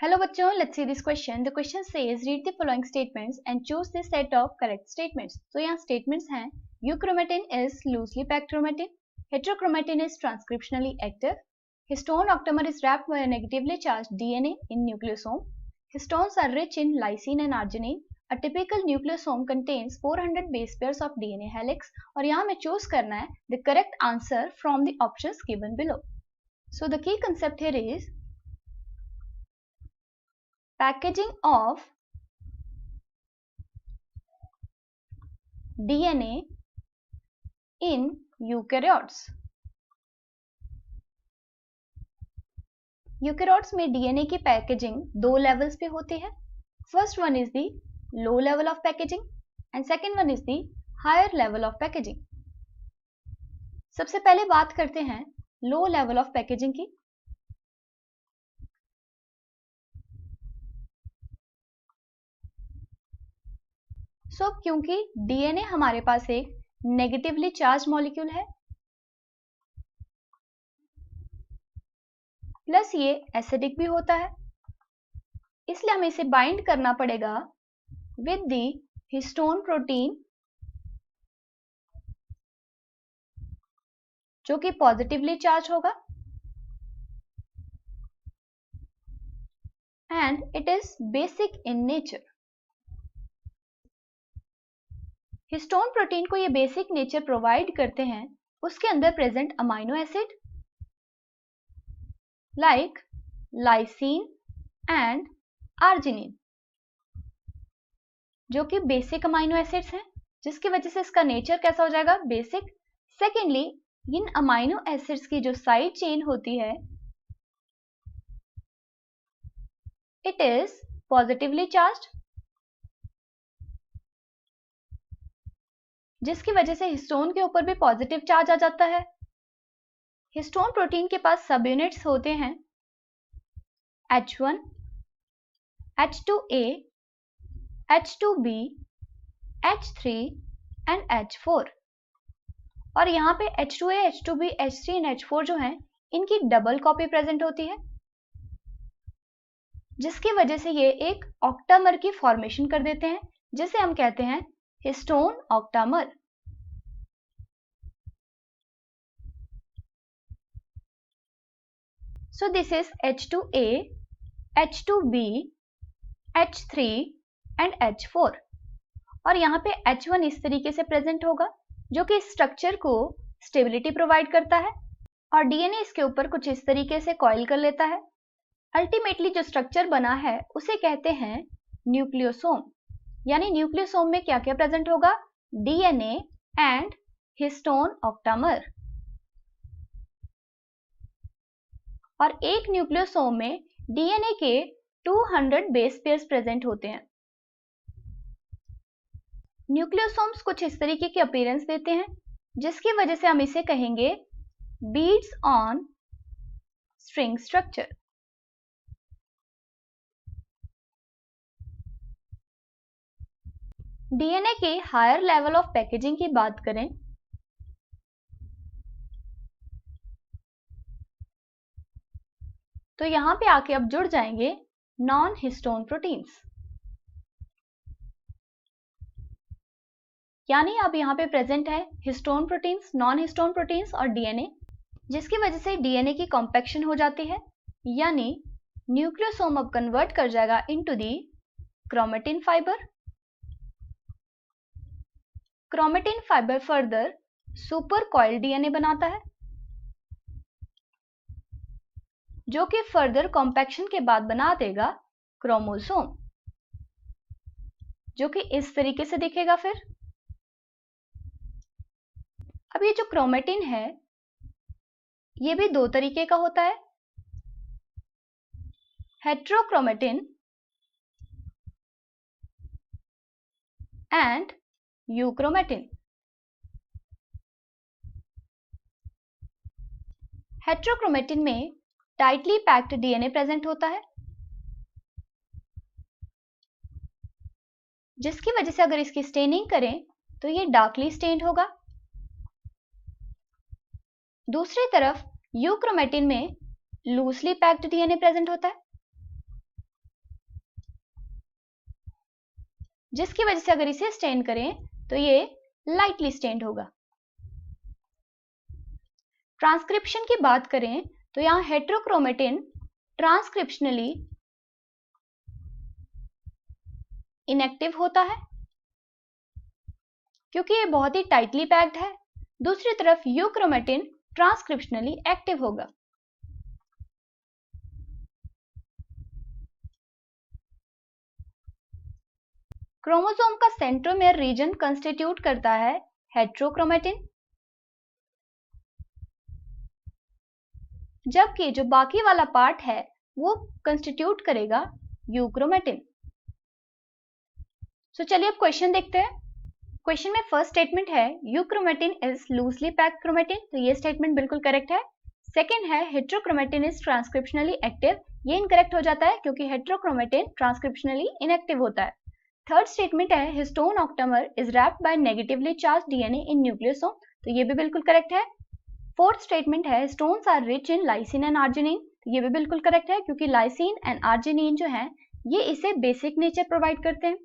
Hello बच्चों, let's see this question. The question says read the following statements and choose the set of correct statements. तो यहाँ statements हैं euchromatin is loosely packed chromatin, heterochromatin is transcriptionally active, histone octamer is wrapped by a negatively charged DNA in nucleosome, histones are rich in lysine and arginine, a typical nucleosome contains 400 base pairs of DNA helix और यहाँ हमें choose करना है the correct answer from the options given below. So the key concept here is packaging of DNA in eukaryotes. Eukaryotes में DNA की packaging दो levels पे होती है. First one is the low level of packaging and second one is the higher level of packaging. सबसे पहले बात करते हैं लो लेवल ऑफ पैकेजिंग की. क्योंकि डीएनए हमारे पास एक नेगेटिवली चार्ज मॉलिक्यूल है प्लस ये एसिडिक भी होता है, इसलिए हमें इसे बाइंड करना पड़ेगा विद द हिस्टोन प्रोटीन जो कि पॉजिटिवली चार्ज होगा and it is basic in nature. Histone protein को ये बेसिक नेचर प्रोवाइड करते हैं उसके अंदर present amino acid like lysine and arginine जो कि बेसिक अमाइनो एसिड्स हैं, जिसकी वजह से इसका नेचर कैसा हो जाएगा, बेसिक. सेकेंडली, इन अमाइनो एसिड्स की जो साइड चेन होती है इट इज पॉजिटिवली चार्ज्ड, जिसकी वजह से हिस्टोन के ऊपर भी पॉजिटिव चार्ज आ जाता है. हिस्टोन प्रोटीन के पास सब यूनिट्स होते हैं H1, H2A, H2B, H3 and H4. और यहाँ पे H2A, H2B, H3 and H4 जो हैं इनकी डबल कॉपी प्रेजेंट होती है, जिसकी वजह से ये एक ऑक्टामर की फॉर्मेशन कर देते हैं जिसे हम कहते हैं histone octamer. So this is H2A, H2B, H3 and H4. और यहाँ पे H1 इस तरीके से प्रेजेंट होगा जो कि स्ट्रक्चर को स्टेबिलिटी प्रोवाइड करता है और डीएनए इसके ऊपर कुछ इस तरीके से कॉइल कर लेता है. अल्टीमेटली जो स्ट्रक्चर बना है उसे कहते हैं न्यूक्लियोसोम. यानी न्यूक्लियोसोम में क्या क्या प्रेजेंट होगा, डीएनए एंड हिस्टोन ऑक्टामर. और एक न्यूक्लियोसोम में डीएनए के 200 बेस पेयर्स प्रेजेंट होते हैं. न्यूक्लियोसोम्स कुछ इस तरीके की अपीयरेंस देते हैं जिसकी वजह से हम इसे कहेंगे beads on string structure. DNA के हायर लेवल ऑफ पैकेजिंग की बात करें तो यहां पे आके अब जुड़ जाएंगे नॉन हिस्टोन प्रोटीन्स. यानी अब यहां पे प्रेजेंट है histone proteins, non histone proteins और डीएनए, जिसकी वजह से डीएनए की कॉम्पैक्शन हो जाती है. यानी न्यूक्लियोसोम अब कन्वर्ट कर जाएगा into the chromatin fibre. Chromatin fibre further super coil DNA बनाता है जो कि फर्दर कॉम्पैक्शन के बाद बना देगा क्रोमोसोम जो कि इस तरीके से दिखेगा. फिर अब ये जो क्रोमेटिन है ये भी दो तरीके का होता है, हेट्रोक्रोमेटिन एंड यूक्रोमेटिन. हेट्रोक्रोमेटिन में टाइटली पैक्ड डीएनए प्रेजेंट होता है जिसकी वजह से अगर इसकी स्टेनिंग करें तो ये डार्कली स्टेन्ड होगा. दूसरी तरफ यूक्रोमेटिन में लूसली पैक्ड डीएनए प्रेजेंट होता है जिसकी वजह से अगर इसे स्टेन करें तो ये लाइटली स्टेन्ड होगा। ट्रांसक्रिप्शन की बात करें तो यहाँ हेट्रोक्रोमेटिन ट्रांसक्रिप्शनली इनएक्टिव होता है क्योंकि ये बहुत ही टाइटली पैक्ड है। दूसरी तरफ यूक्रोमेटिन ट्रांसक्रिप्शनली एक्टिव होगा। क्रोमोसोम का सेंट्रोमेयर रीजन कंस्टिट्यूट करता है हेट्रोक्रोमेटिन, जबकि जो बाकी वाला पार्ट है वो कंस्टिट्यूट करेगा यूक्रोमेटिन। सो चलिए अब क्वेश्चन देखते हैं। क्वेश्चन में फर्स्ट स्टेटमेंट है euchromatin is loosely packed chromatin, तो ये स्टेटमेंट बिल्कुल करेक्ट है। सेकंड है हेट्रोक्रोमेटिन इज ट्रांसक्रिप्शनली एक्टिव, ये इनकरेक्ट हो जाता है क्योंकि हेट्रोक्रोमेटिन ट्रांसक्रिप्शनली इनएक्टिव होता है। थर्ड स्टेटमेंट है histone octamer is wrapped by negatively charge DNA in nucleosome, तो ये भी बिल्कुल करेक्ट है। फोर्थ स्टेटमेंट है stones are rich in lysine and arginine, तो ये भी बिल्कुल करेक्ट है क्योंकि लाइसिन एंड आर्जिनिन जो है ये इसे बेसिक नेचर प्रोवाइड करते हैं।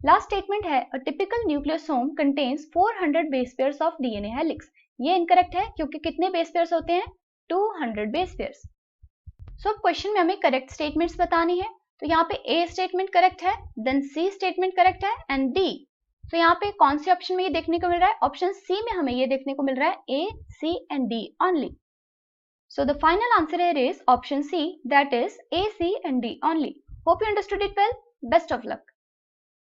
लास्ट स्टेटमेंट है a typical nucleosome contains 400 base pairs of DNA helix, ये इनकरेक्ट है क्योंकि कितने बेस पेयर्स होते हैं 200 बेस पेयर्स। सो अब क्वेश्चन में हमें करेक्ट स्टेटमेंट्स बतानी है, तो यहाँ पे ए स्टेटमेंट करेक्ट है, देन सी स्टेटमेंट करेक्ट है एंड डी। तो यहाँ पे कौन से ऑप्शन में ये देखने को मिल रहा है, ऑप्शन सी में हमें ये देखने को मिल रहा है A C and D only. So the final answer here is option C, that is A C and D only. Hope you understood it well. Best of luck.